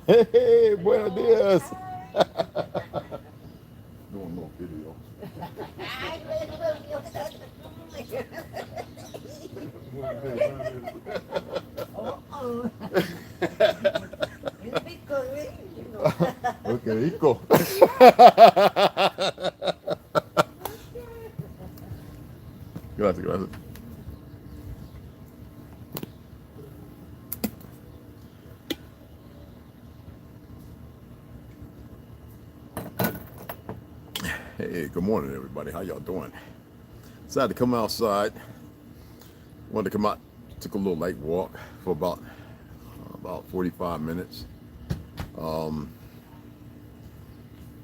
Hey, buenos dias. Doing no video. Ok, rico. Gracias, gracias. Hey, good morning, everybody. How y'all doing? Decided to come outside. Wanted to come out. Took a little light walk for about 45 minutes.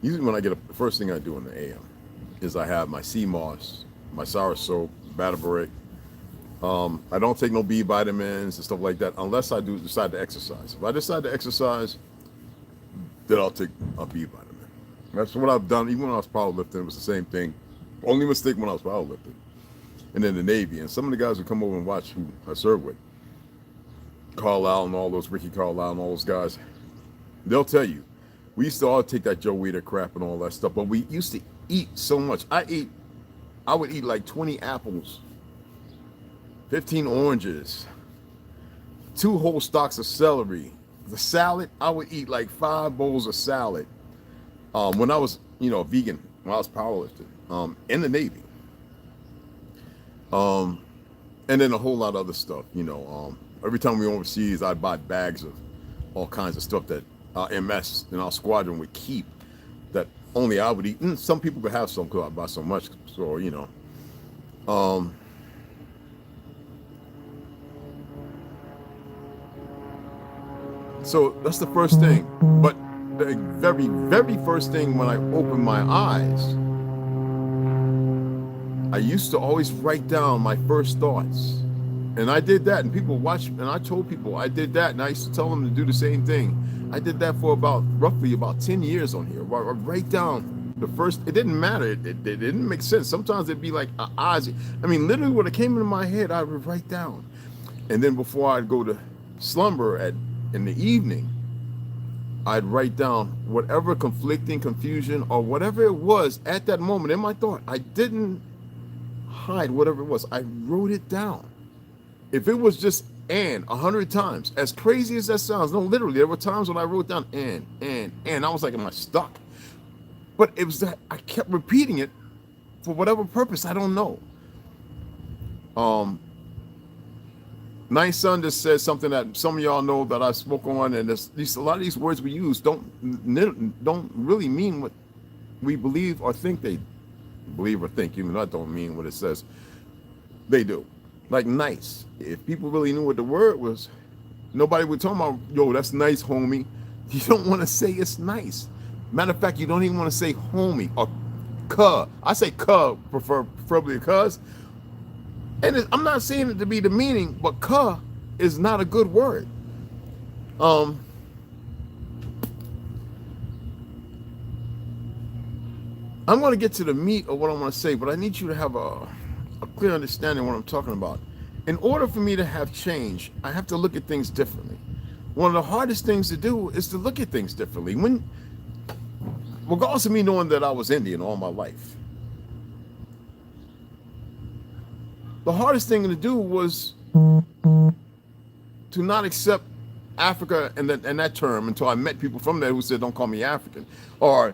Usually when I get up, the first thing I do in the AM is I have my sea moss, my sour soap, batter brick. I don't take no B vitamins and stuff like that unless I do decide to exercise. If I decide to exercise, then I'll take a B vitamin. That's what I've done. Even when I was powerlifting, it was the same thing. Only mistake when I was powerlifting. And then the Navy. And some of the guys would come over and watch who I served with. Carlisle and all those, Ricky Carlisle and all those guys. They'll tell you, we used to all take that Joe Weider crap and all that stuff, but we used to eat so much. I would eat like 20 apples, 15 oranges, 2 whole stalks of celery. The salad, I would eat like 5 bowls of salad. When I was, vegan, when I was powerlifting, in the Navy. And then a whole lot of other stuff, every time we were overseas, I'd buy bags of all kinds of stuff that MS in our squadron would keep that only I would eat. And some people could have some because I buy so much. So, so that's the first thing. But the very, very first thing when I opened my eyes, I used to always write down my first thoughts. And I did that, and people watched, and I told people I did that, and I used to tell them to do the same thing. I did that for roughly about 10 years on here. I write down the first, it didn't matter, it didn't make sense. Sometimes it'd be like odds. I mean, literally what it came into my head, I would write down. And then before I'd go to slumber in the evening, I'd write down whatever conflicting confusion or whatever it was at that moment in my thought. I didn't hide whatever it was. I wrote it down. If it was just and 100 times, as crazy as that sounds, no, literally, there were times when I wrote down and I was like, am I stuck? But it was that I kept repeating it for whatever purpose, I don't know. Nice Son just said something that some of y'all know that I spoke on, and a lot of these words we use don't really mean what we believe or think they believe or think, even though that don't mean what it says. They do. Like nice. If people really knew what the word was, nobody would talk about, yo, that's nice, homie. You don't want to say it's nice. Matter of fact, you don't even want to say homie or cuh. I say cuh, preferably cuz. And I'm not saying it to be the meaning, but cuh is not a good word. I'm going to get to the meat of what I want to say, but I need you to have a clear understanding of what I'm talking about. In order for me to have change, I have to look at things differently. One of the hardest things to do is to look at things differently. Regardless of me knowing that I was Indian all my life, the hardest thing to do was to not accept Africa and that term until I met people from there who said, don't call me African. Or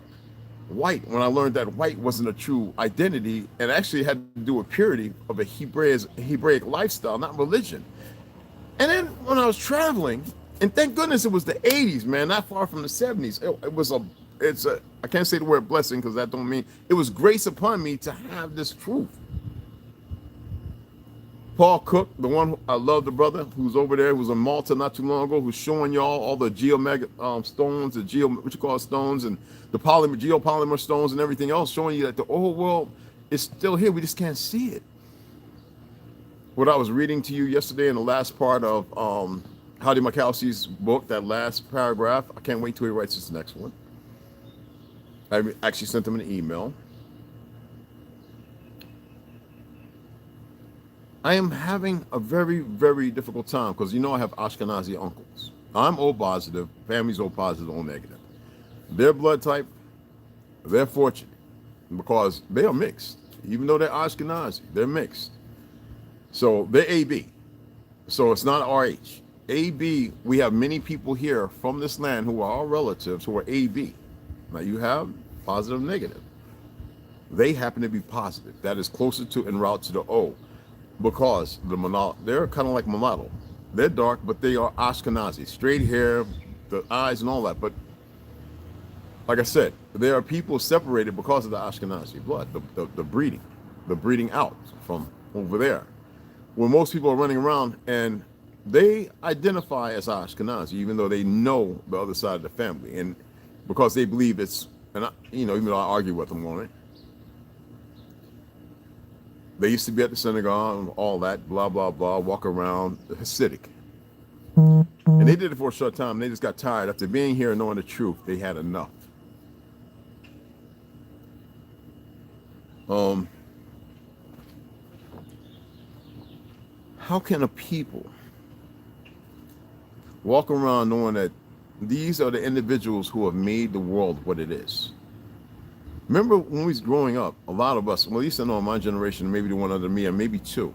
white, when I learned that white wasn't a true identity and actually had to do with purity of a Hebraic lifestyle, not religion. And then when I was traveling, and thank goodness it was the 80s, man, not far from the 70s. I can't say the word blessing because that don't mean, it was grace upon me to have this truth. Paul Cook, the one I love, the brother who's over there, who was in Malta not too long ago, who's showing y'all all the stones, stones, and the geopolymer stones and everything else, showing you that the old world is still here. We just can't see it. What I was reading to you yesterday in the last part of Howdy Makowski's book, that last paragraph, I can't wait till he writes this next one. I actually sent him an email. I am having a very, very difficult time because I have Ashkenazi uncles. I'm O positive, family's O positive, O negative. Their blood type, they're fortunate because they are mixed. Even though they're Ashkenazi, they're mixed. So they're AB. So it's not RH. AB, we have many people here from this land who are our relatives who are AB. Now you have positive, negative. They happen to be positive. That is closer to en route to the O because they're kind of like mulatto. They're dark, but they are Ashkenazi. Straight hair, the eyes and all that. But like I said, there are people separated because of the Ashkenazi blood, the breeding out from over there. When most people are running around and they identify as Ashkenazi, even though they know the other side of the family, and because they believe it's, and even though I argue with them on it, they used to be at the synagogue and all that, blah, blah, blah, walk around, Hasidic. And they did it for a short time. They just got tired. After being here and knowing the truth, they had enough. How can a people walk around knowing that these are the individuals who have made the world what it is? Remember when we was growing up, a lot of us, well, at least I know in my generation, maybe the one under me, and maybe two,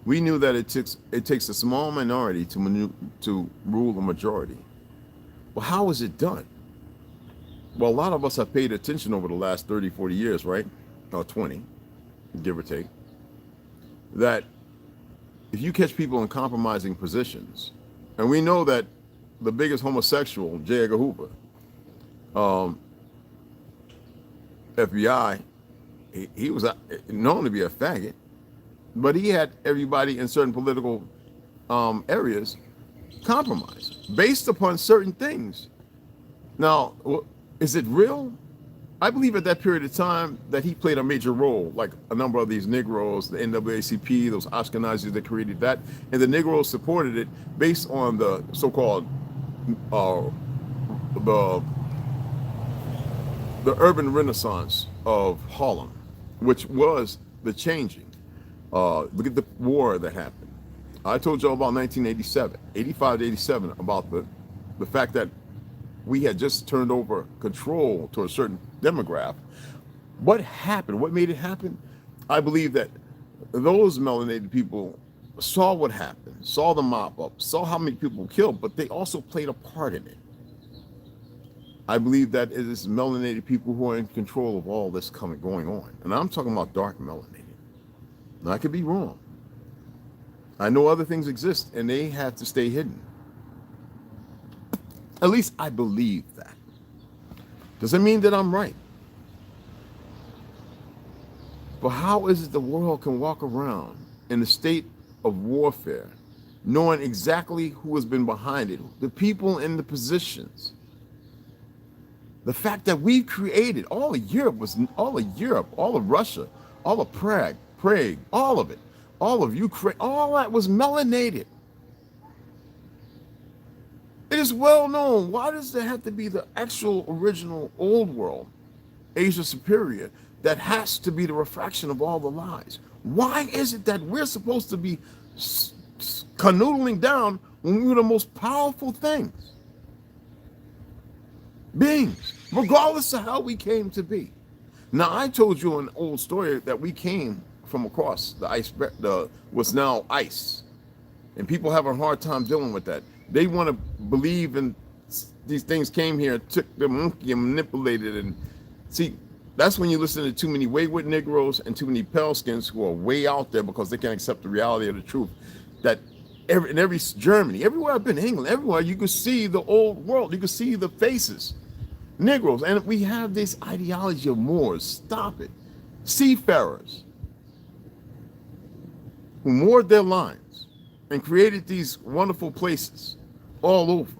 we knew that it takes a small minority to rule a majority. Well, how is it done? Well, a lot of us have paid attention over the last 30, 40 years, right? Or 20, give or take, that if you catch people in compromising positions, and we know that the biggest homosexual, J. Edgar Hoover, FBI, he was known to be a faggot, but he had everybody in certain political areas compromised based upon certain things. Now, is it real? I believe at that period of time that he played a major role, like a number of these Negroes, the NAACP, those Ashkenazis that created that, and the Negroes supported it based on the so-called the urban renaissance of Harlem, which was the changing. Look at the war that happened. I told you all about 1987, 85 to 87, about the fact that we had just turned over control to a certain demographic. What happened? What made it happen? I believe that those melanated people saw what happened, saw the mop up, saw how many people were killed, but they also played a part in it. I believe that it is melanated people who are in control of all this going on. And I'm talking about dark melanated. Now, I could be wrong. I know other things exist and they have to stay hidden. At least I believe that. Doesn't mean that I'm right. But how is it the world can walk around in a state of warfare, knowing exactly who has been behind it, the people in the positions? The fact that we've created all of Europe, all of Russia, all of Prague, all of it, all of Ukraine, all that was melanated. It is well known. Why does there have to be the actual original old world, Asia Superior, that has to be the refraction of all the lies? Why is it that we're supposed to be canoodling down when we were the most powerful beings, regardless of how we came to be? Now, I told you an old story that we came from across the ice, what's now ice, and people have a hard time dealing with that. They want to believe in these things came here, took the monkey and manipulated. And see, that's when you listen to too many wayward Negroes and too many pale skins who are way out there because they can't accept the reality of the truth. That in every Germany, everywhere I've been, England, everywhere, you can see the old world. You can see the faces, Negroes. And we have this ideology of Moors. Stop it. Seafarers who moored their lines and created these wonderful places all over.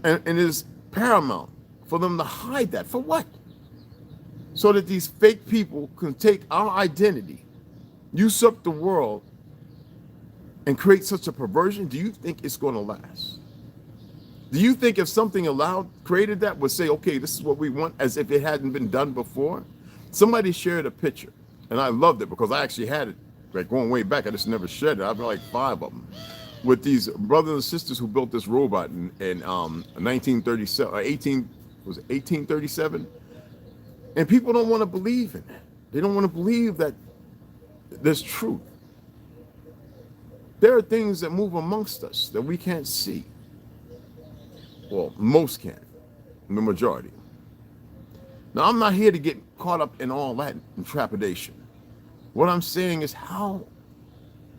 And it is paramount for them to hide that. For what? So that these fake people can take our identity, usurp the world, and create such a perversion. Do you think it's going to last? Do you think if something created that would say, okay, this is what we want, as if it hadn't been done before? Somebody shared a picture, and I loved it because I actually had it. Like going way back, I just never shared it. I've got like 5 of them. with these brothers and sisters who built this robot in 1937, 1837, and people don't want to believe in it. They don't want to believe that there's truth. There are things that move amongst us that we can't see. Well, most can't, the majority. Now, I'm not here to get caught up in all that in trepidation. What I'm saying is, how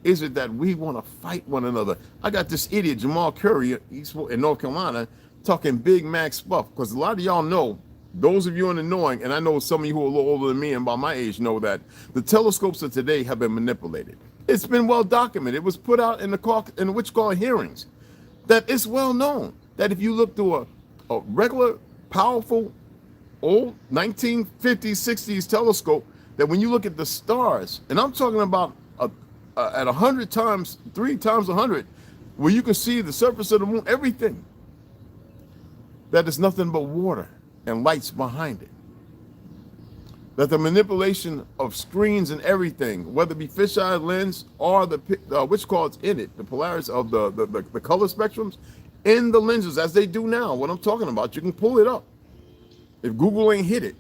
is it that we want to fight one another? I got this idiot, Jamal Curry, he's in North Carolina, talking Big Mac stuff, because a lot of y'all know, those of you in the knowing, and I know some of you who are a little older than me and about my age know that the telescopes of today have been manipulated. It's been well documented. It was put out in the which call hearings, that it's well known that if you look through a regular, powerful, old 1950s, 60s telescope, that when you look at the stars, and I'm talking about at 100 times, 3 times 100, where you can see the surface of the moon, everything, that is nothing but water and lights behind it. That the manipulation of screens and everything, whether it be fisheye lens or the which calls in it, the polarity of the color spectrums in the lenses, as they do now. What I'm talking about, you can pull it up. If Google ain't hit it,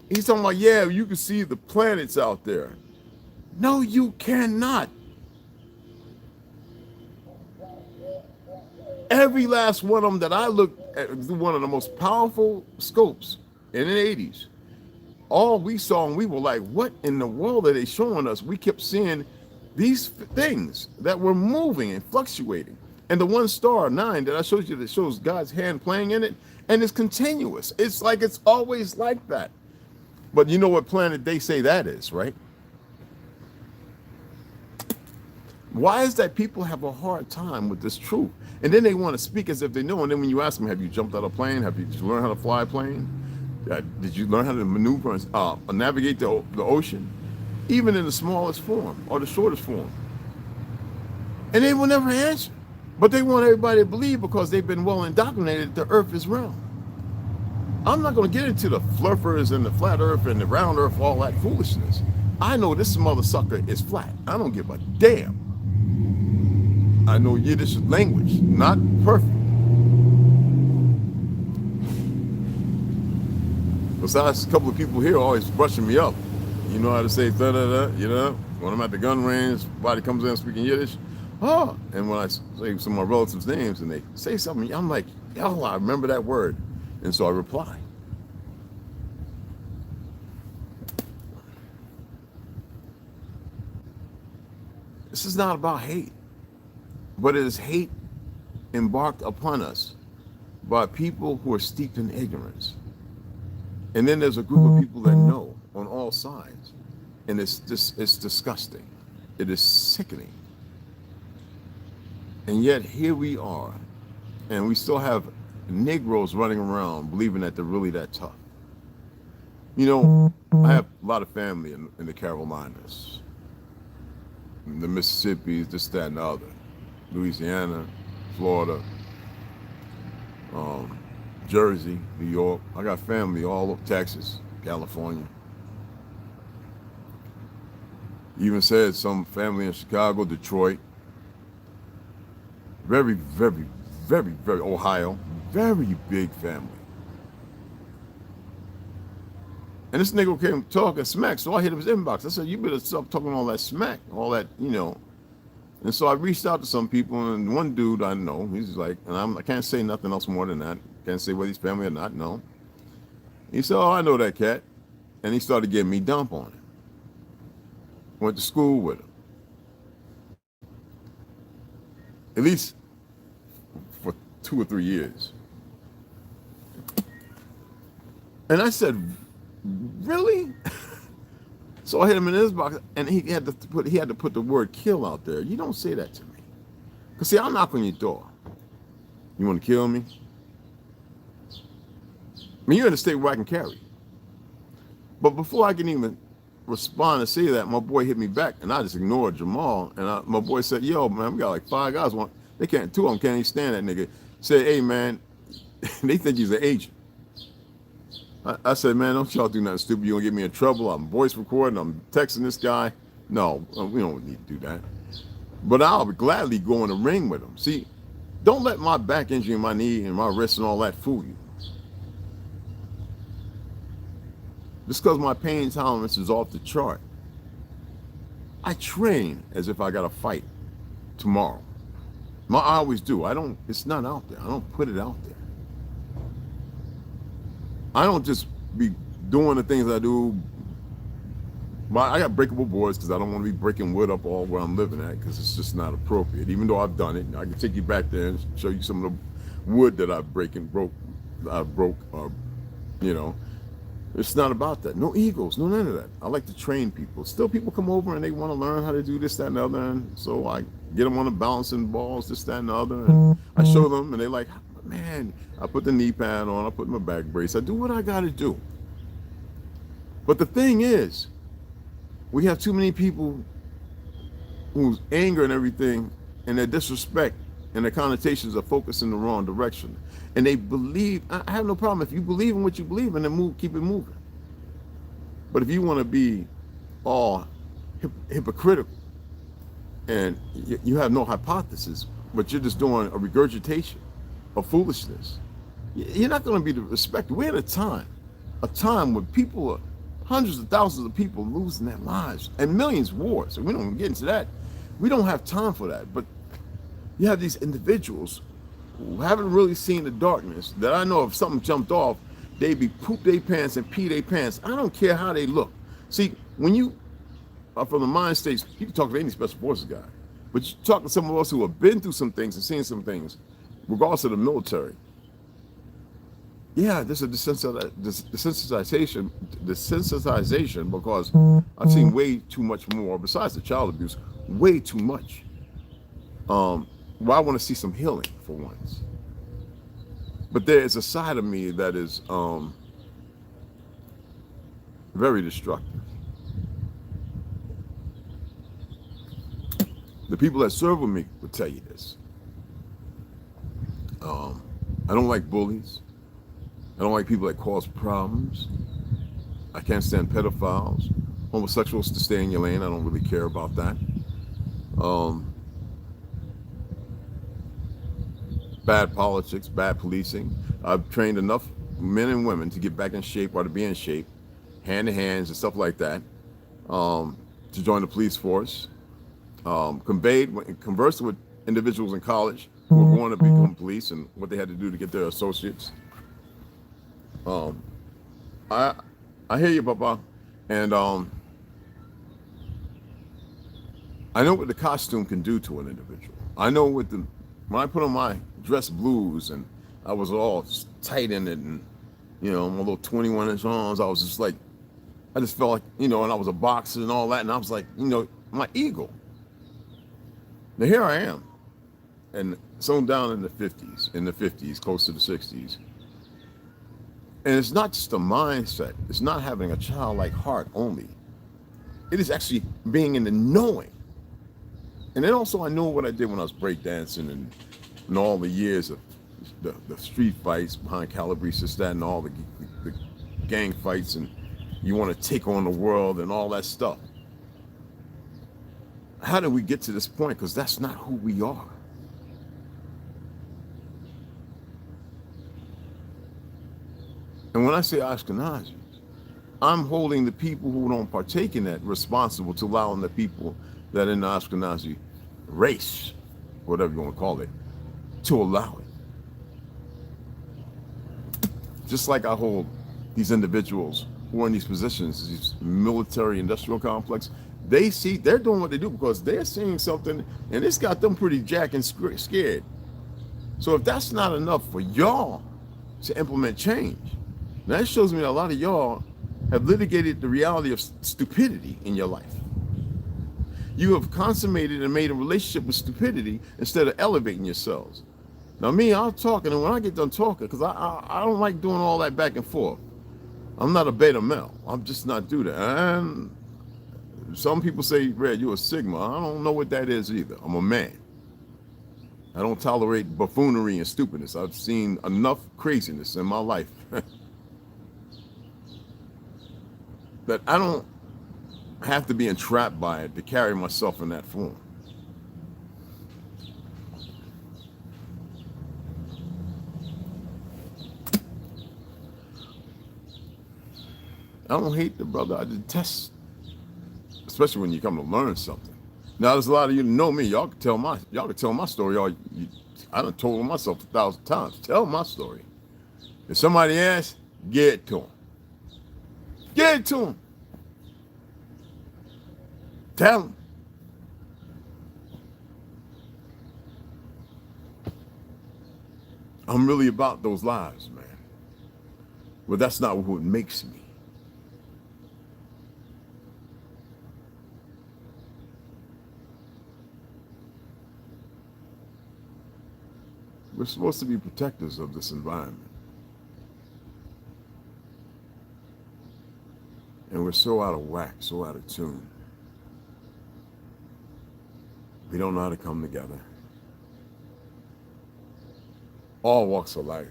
he's talking about, yeah, you can see the planets out there. No, you cannot. Every last one of them that I looked at, one of the most powerful scopes in the 80s, all we saw, and we were like, what in the world are they showing us? We kept seeing these things that were moving and fluctuating. And the one star 9 that I showed you, that shows God's hand playing in it, and it's continuous. It's like it's always like that. But you know what planet they say that is, right? Why is that people have a hard time with this truth? And then they want to speak as if they know. And then when you ask them, have you jumped out of a plane? Did you learn how to fly a plane? Did you learn how to maneuver and navigate the ocean? Even in the smallest form or the shortest form. And they will never answer. But they want everybody to believe, because they've been well indoctrinated, the earth is round. I'm not going to get into the fluffers and the flat earth and the round earth, all that foolishness. I know this mother sucker is flat. I don't give a damn. I know Yiddish language, not perfect. Besides, a couple of people here are always brushing me up. You know how to say da-da-da, you know? When I'm at the gun range, somebody comes in speaking Yiddish. Oh, and when I say some of my relatives' names and they say something, I'm like, yo, I remember that word. And so I reply. This is not about hate, but it is hate embarked upon us by people who are steeped in ignorance. And then there's a group of people that know on all sides. And it's disgusting. It is sickening. And yet here we are, and we still have Negroes running around believing that they're really that tough. You know, I have a lot of family in the Carolinas, the Mississippis, this, that, and the other, Louisiana, Florida, Jersey, New York. I got family all over Texas, California. Even said some family in Chicago, Detroit. Very, very, very, very, Ohio, very big family. And this nigga came talking smack, so I hit his inbox. I said, you better stop talking all that smack, all that, you know. And so I reached out to some people, and one dude I know, he's like, and I can't say nothing else more than that. Can't say whether he's family or not, no. He said, oh, I know that cat. And he started getting me dump on him. Went to school with him. At least for 2 or 3 years. And I said, really? So I hit him in his box, and he had to put the word kill out there. You don't say that to me. Because see, I'll knock on your door. You want to kill me? I mean, you're in a state where I can carry. But before I can even respond and say that, my boy hit me back, and I just ignored Jamal. And my boy said, yo, man, we got like 5 guys. Two of them can't even stand that nigga. Said, hey, man, they think he's an agent. I said, man, don't y'all do nothing stupid. You gonna get me in trouble. I'm voice recording. I'm texting this guy. No, we don't need to do that. But I'll gladly go in the ring with them. See, don't let my back injury and my knee and my wrist and all that fool you. Just because my pain tolerance is off the chart, I train as if I got to fight tomorrow. I always do. It's not out there. I don't put it out there. I don't just be doing the things I do. I got breakable boards because I don't want to be breaking wood up all where I'm living at, because it's just not appropriate. Even though I've done it, I can take you back there and show you some of the wood that I broke, you know. It's not about that. No egos, no none of that. I like to train people. Still, people come over and they want to learn how to do this, that, and the other. And so I get them on the balancing balls, this, that, and the other. And I show them, and they're like, man, I put the knee pad on, I put my back brace. I do what I got to do. But the thing is, we have too many people whose anger and everything and their disrespect and their connotations are focused in the wrong direction. And they believe, I have no problem if you believe in what you believe in, then keep it moving. But if you want to be all hypocritical and you have no hypothesis, but you're just doing a regurgitation of foolishness, you're not going to be respected. We're in a time when people are, hundreds of thousands of people losing their lives and millions of wars. So we don't even get into that. We don't have time for that. But you have these individuals who haven't really seen the darkness, that I know if something jumped off, they'd be poop their pants and pee their pants. I don't care how they look. See, when you are from the mind states, you can talk to any special forces guy, but you talk to some of us who have been through some things and seen some things, regardless of the military. Yeah, there's a desensitization, because I've seen way too much more, besides the child abuse, way too much. Well, I want to see some healing for once. But there is a side of me that is very destructive. The people that serve with me will tell you this. I don't like bullies. I don't like people that cause problems. I can't stand pedophiles. Homosexuals to stay in your lane. I don't really care about that. Bad politics, bad policing. I've trained enough men and women to get back in shape or to be in shape, hand to hands and stuff like that, to join the police force. Conversed with individuals in college who were going to become police and what they had to do to get their associates. I hear you, Papa, and I know what the costume can do to an individual. I know when I put on my dress blues and I was all tight in it, and my little 21-inch arms, I was just like, I just felt like, and I was a boxer and all that, and I was like, my ego. Now here I am, and so down in the 50s, close to the 60s. And it's not just a mindset. It's not having a childlike heart only. It is actually being in the knowing. And then also I know what I did when I was breakdancing and all the years of the street fights behind Calabrese, that, and all the gang fights, and you want to take on the world and all that stuff. How did we get to this point? Because that's not who we are. And when I say Ashkenazis, I'm holding the people who don't partake in that responsible to allowing the people that in the Ashkenazi race, whatever you want to call it, to allow it. Just like I hold these individuals who are in these positions, these military industrial complex, they're doing what they do because they're seeing something and it's got them pretty jacked and scared. So if that's not enough for y'all to implement change, that shows me that a lot of y'all have litigated the reality of stupidity in your life. You have consummated and made a relationship with stupidity instead of elevating yourselves. Now me, I'll talk, and when I get done talking, because I don't like doing all that back and forth. I'm not a beta male. I'm just not do that. And some people say, Red, you're a Sigma. I don't know what that is either. I'm a man. I don't tolerate buffoonery and stupidness. I've seen enough craziness in my life that I don't have to be entrapped by it to carry myself in that form. I don't hate the brother. I detest, especially when you come to learn something. Now, there's a lot of you that know me. Y'all can tell my story. I done told myself 1,000 times. Tell my story. If somebody asks, get it to them. Get it to them. Tell them. I'm really about those lives, man. But that's not what makes me. We're supposed to be protectors of this environment. And we're so out of whack, so out of tune. We don't know how to come together. All walks of life.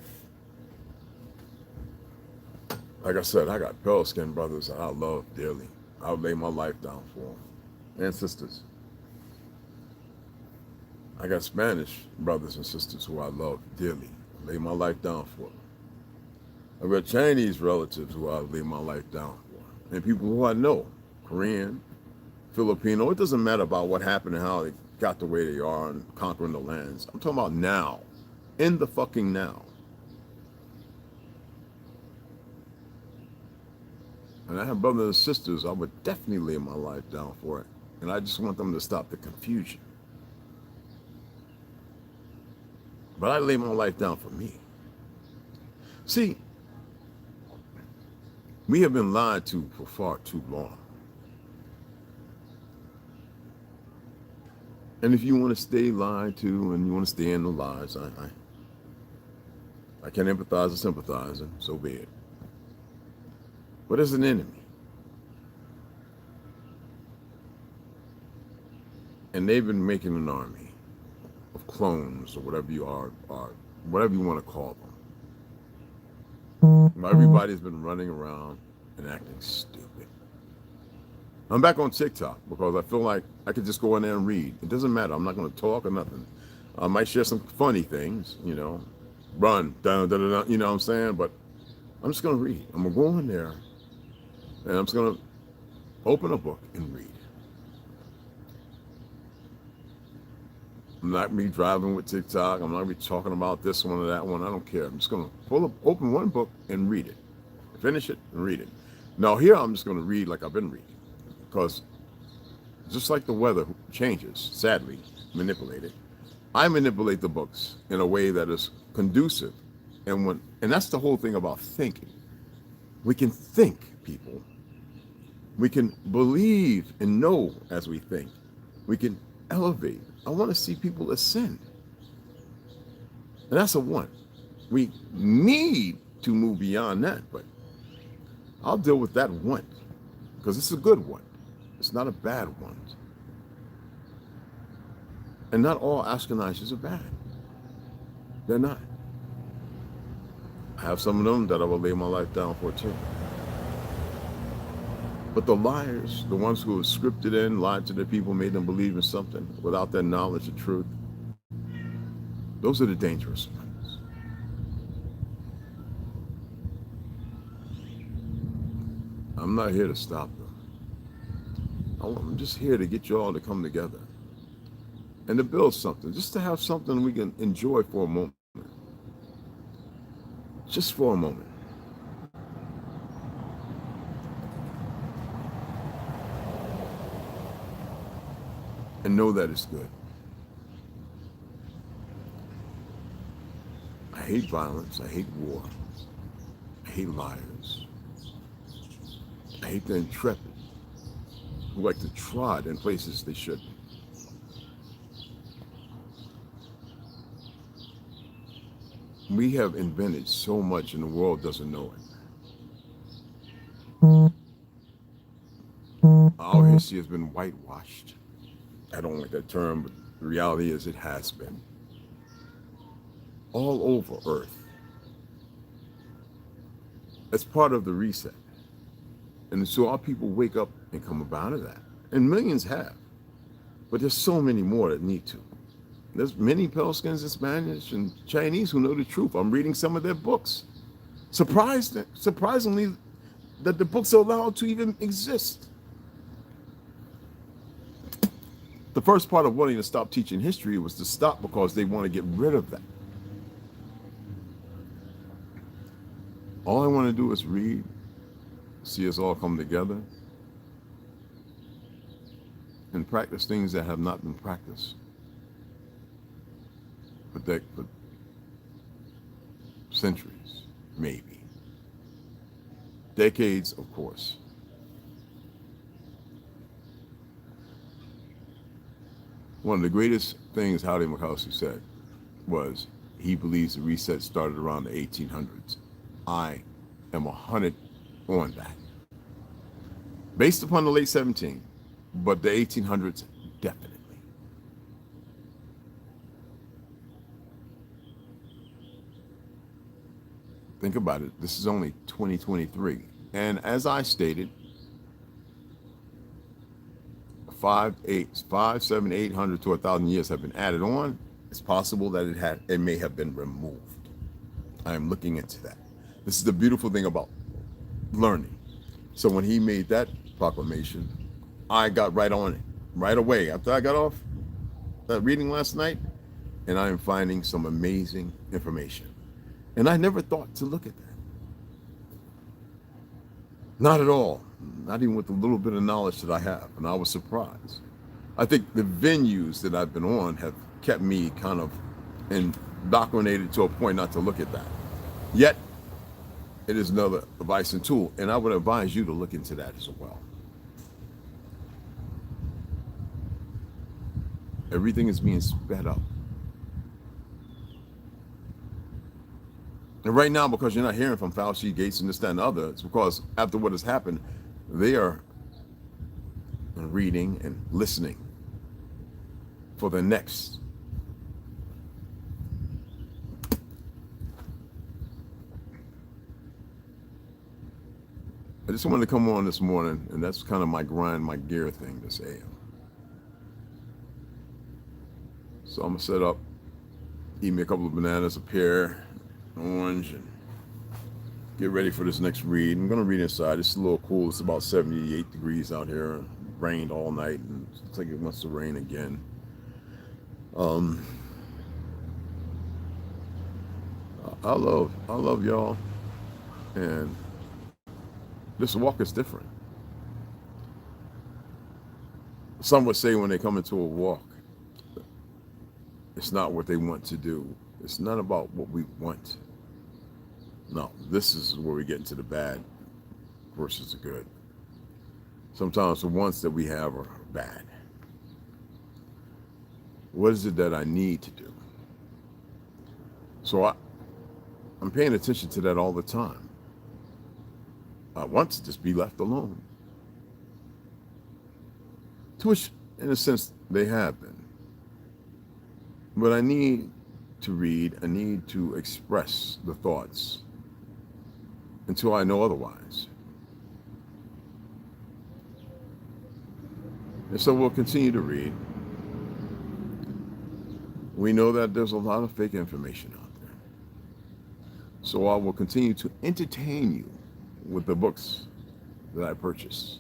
Like I said, I got pale skinned brothers that I love dearly. I would lay my life down for them. And sisters. I got Spanish brothers and sisters who I love dearly. I lay my life down for them. I've got Chinese relatives who I lay my life down for. And people who I know, Korean, Filipino. It doesn't matter about what happened and how they got the way they are and conquering the lands. I'm talking about now. In the fucking now. And I have brothers and sisters I would definitely lay my life down for it. And I just want them to stop the confusion. But I lay my life down for me. See, we have been lied to for far too long. And if you want to stay lied to and you want to stay in the lies, I can empathize and sympathize, and so be it. But as an enemy, and they've been making an army of clones or whatever you are whatever you want to call them. Everybody's been running around and acting stupid. I'm back on TikTok because I feel like I could just go in there and read. It doesn't matter. I'm not going to talk or nothing. I might share some funny things, you know, run, dun, dun, dun, dun, you know what I'm saying? But I'm just going to read. I'm going to go in there and I'm just going to open a book and read. I'm not me driving with TikTok. I'm not going to be talking about this one or that one. I don't care. I'm just going to open one book and read it. Finish it and read it. Now here I'm just going to read like I've been reading. Because just like the weather changes, sadly, manipulated, I manipulate the books in a way that is conducive. And that's the whole thing about thinking. We can think, people. We can believe and know as we think. We can elevate. I want to see people ascend. And that's a want. We need to move beyond that, but I'll deal with that want because it's a good one. It's not a bad one. And not all Ashkenazis are bad. They're not. I have some of them that I will lay my life down for too. But the liars, the ones who have scripted in, lied to their people, made them believe in something without their knowledge of truth, those are the dangerous ones. I'm not here to stop them. I'm just here to get you all to come together and to build something, just to have something we can enjoy for a moment. Just for a moment. And know that it's good. I hate violence. I hate war. I hate liars. I hate the intrepid who like to trot in places they shouldn't. We have invented so much and the world doesn't know it. Our history has been whitewashed. I don't like that term, but the reality is it has been. All over Earth. It's part of the reset. And so our people wake up and come up out of that. And millions have. But there's so many more that need to. There's many Pelskins and Spanish and Chinese who know the truth. I'm reading some of their books. Surprisingly, that the books are allowed to even exist. The first part of wanting to stop teaching history was to stop because they want to get rid of that. All I want to do is read, see us all come together, and practice things that have not been practiced for centuries, maybe. Decades, of course. One of the greatest things Howdy Mikowski said was he believes the reset started around the 1800s. I am 100 on that. Based upon the late 17th, but the 1800s, definitely. Think about it. This is only 2023. And as I stated, 800 to 1,000 years have been added on. It's possible that it may have been removed. I am looking into that. This is the beautiful thing about learning. So when he made that proclamation, I got right on it right away after I got off that reading last night, and I am finding some amazing information. And I never thought to look at that. Not at all. Not even with the little bit of knowledge that I have. And I was surprised. I think the venues that I've been on have kept me kind of indoctrinated to a point not to look at that. Yet, it is another device and tool. And I would advise you to look into that as well. Everything is being sped up. And right now, because you're not hearing from Fauci, Gates, and this, that, and the other, it's because after what has happened, they are reading and listening for the next. I just wanted to come on this morning, and that's kind of my grind, my gear thing this AM. So I'm going to set up, eat me a couple of bananas, a pear, orange, and get ready for this next read. I'm going to read inside. It's a little cool. It's about 78 degrees out here. It rained all night, and it looks like it wants to rain again. I love y'all, and this walk is different. Some would say when they come into a walk, it's not what they want to do. It's not about what we want. No, this is where we get into the bad versus the good. Sometimes the wants that we have are bad. What is it that I need to do? So I'm paying attention to that all the time. I want to just be left alone. To which, in a sense, they have been. But I need to read, I need to express the thoughts until I know otherwise. And so we'll continue to read. We know that there's a lot of fake information out there. So I will continue to entertain you with the books that I purchase.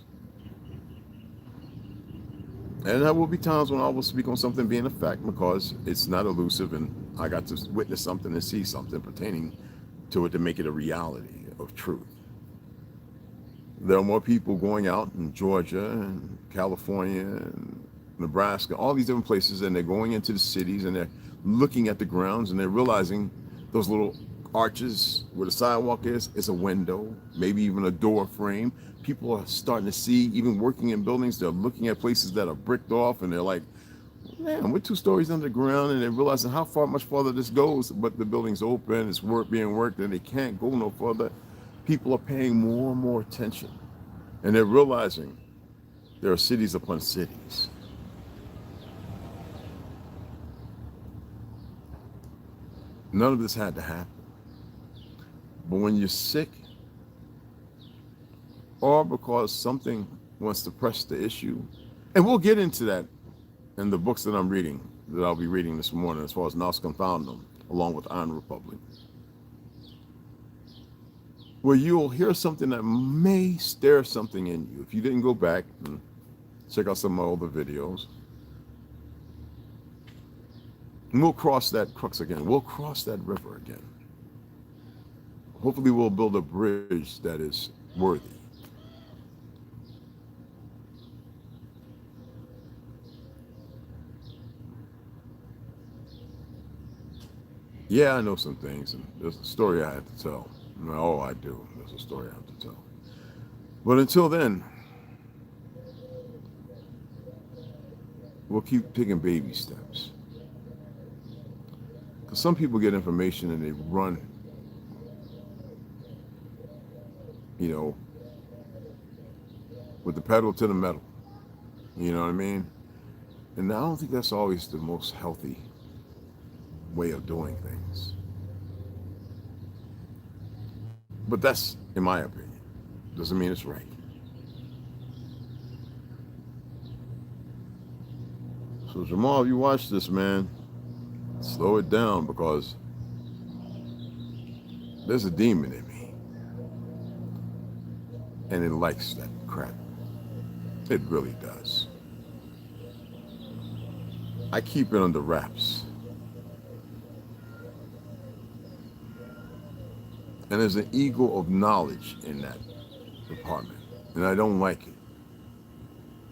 And there will be times when I will speak on something being a fact because it's not elusive and I got to witness something and see something pertaining to it to make it a reality of truth. There are more people going out in Georgia and California and Nebraska, all these different places, and they're going into the cities and they're looking at the grounds and they're realizing those little arches where the sidewalk is a window, maybe even a door frame. People are starting to see, even working in buildings, they're looking at places that are bricked off and they're like, man, we're 2 stories underground, and they're realizing how much farther this goes, but the building's open, it's being worked, and they can't go no further. People are paying more and more attention, and they're realizing there are cities upon cities. None of this had to happen. But when you're sick, or because something wants to press the issue, and we'll get into that in the books that I'm reading, that I'll be reading this morning, as far as Nous Confoundum, along with Iron Republic. where you'll hear something that may stir something in you. If you didn't go back and check out some of my other videos, and we'll cross that crux again. We'll cross that river again. Hopefully we'll build a bridge that is worthy. Yeah, I know some things, and there's a story I have to tell. Oh, I do. There's a story I have to tell. But until then, we'll keep taking baby steps. Because some people get information and they run, you know, with the pedal to the metal. You know what I mean? And I don't think that's always the most healthy way of doing things. But that's, in my opinion, doesn't mean it's right. So Jamal, if you watch this, man, slow it down, because there's a demon in me. And it likes that crap. It really does. I keep it under wraps. And there's an ego of knowledge in that department. And I don't like it.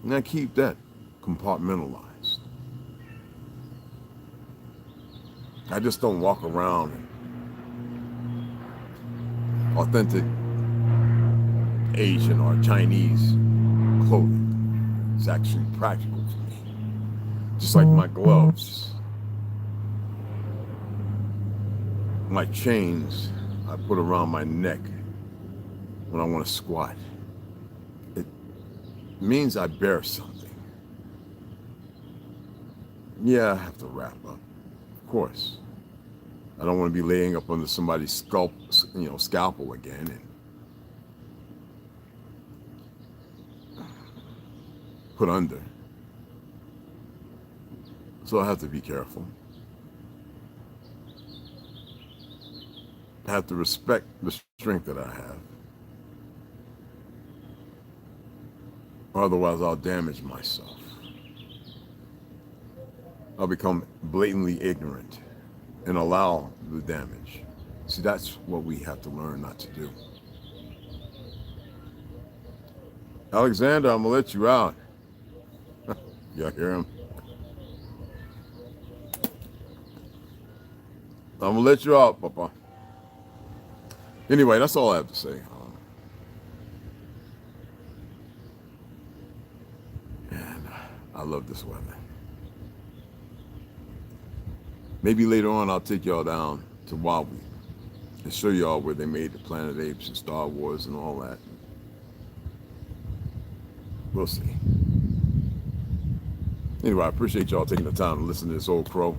And I keep that compartmentalized. I just don't walk around in authentic Asian or Chinese clothing. It's actually practical for me. Just like my gloves, my chains I put around my neck when I want to squat. It means I bear something. Yeah, I have to wrap up, of course. I don't want to be laying up under somebody's scalpel again and put under. So I have to be careful. I have to respect the strength that I have. Otherwise, I'll damage myself. I'll become blatantly ignorant and allow the damage. See, that's what we have to learn not to do. Alexander, I'm gonna let you out. Y'all hear him? I'm gonna let you out, Papa. Anyway, that's all I have to say. And I love this weather. Maybe later on I'll take y'all down to Wawi and show y'all where they made the Planet Apes and Star Wars and all that. We'll see. Anyway, I appreciate y'all taking the time to listen to this old crow.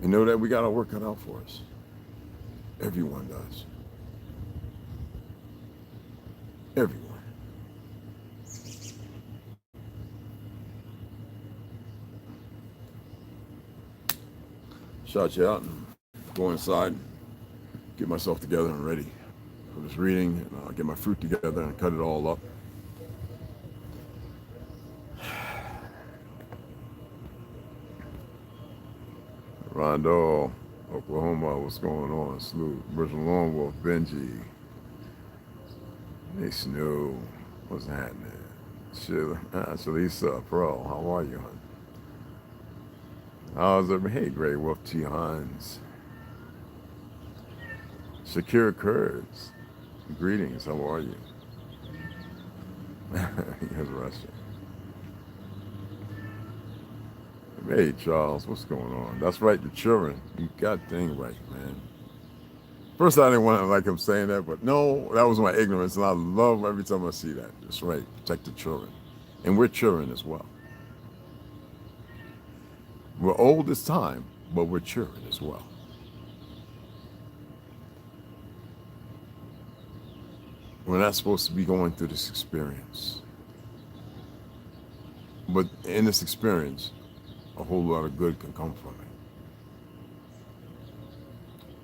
And know that we got our work cut out for us. Everyone does. Everyone. Shout you out and go inside, get myself together and ready for this reading, and I'll get my fruit together and cut it all up. Rondo, Oklahoma, what's going on? Salute. Virgin Lonewolf, Benji. Hey, Snow, what's happening? Sharisa, Pro, how are you, hon? How's it? Hey, Grey Wolf T. Hans. Shakira Kurds, greetings, how are you? Yes, Russia. Hey, Charles, what's going on? That's right, the children. You got thing right, man. First, I didn't want to like him saying that, but no, that was my ignorance, and I love every time I see that. That's right, protect the children. And we're children as well. We're old as time, but we're children as well. We're not supposed to be going through this experience. But in this experience, a whole lot of good can come from it.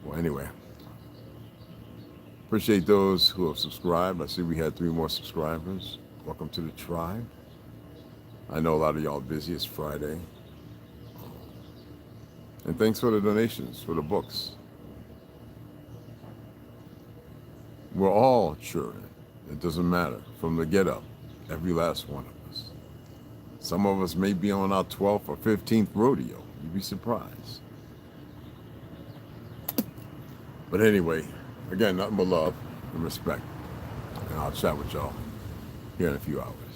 Well, anyway, appreciate those who have subscribed. I see we had 3 more subscribers. Welcome to the tribe. I know a lot of y'all busy. It's Friday. And thanks for the donations, for the books. We're all children. It doesn't matter. From the get up, every last one of us. Some of us may be on our 12th or 15th rodeo. You'd be surprised. But anyway, again, nothing but love and respect. And I'll chat with y'all here in a few hours.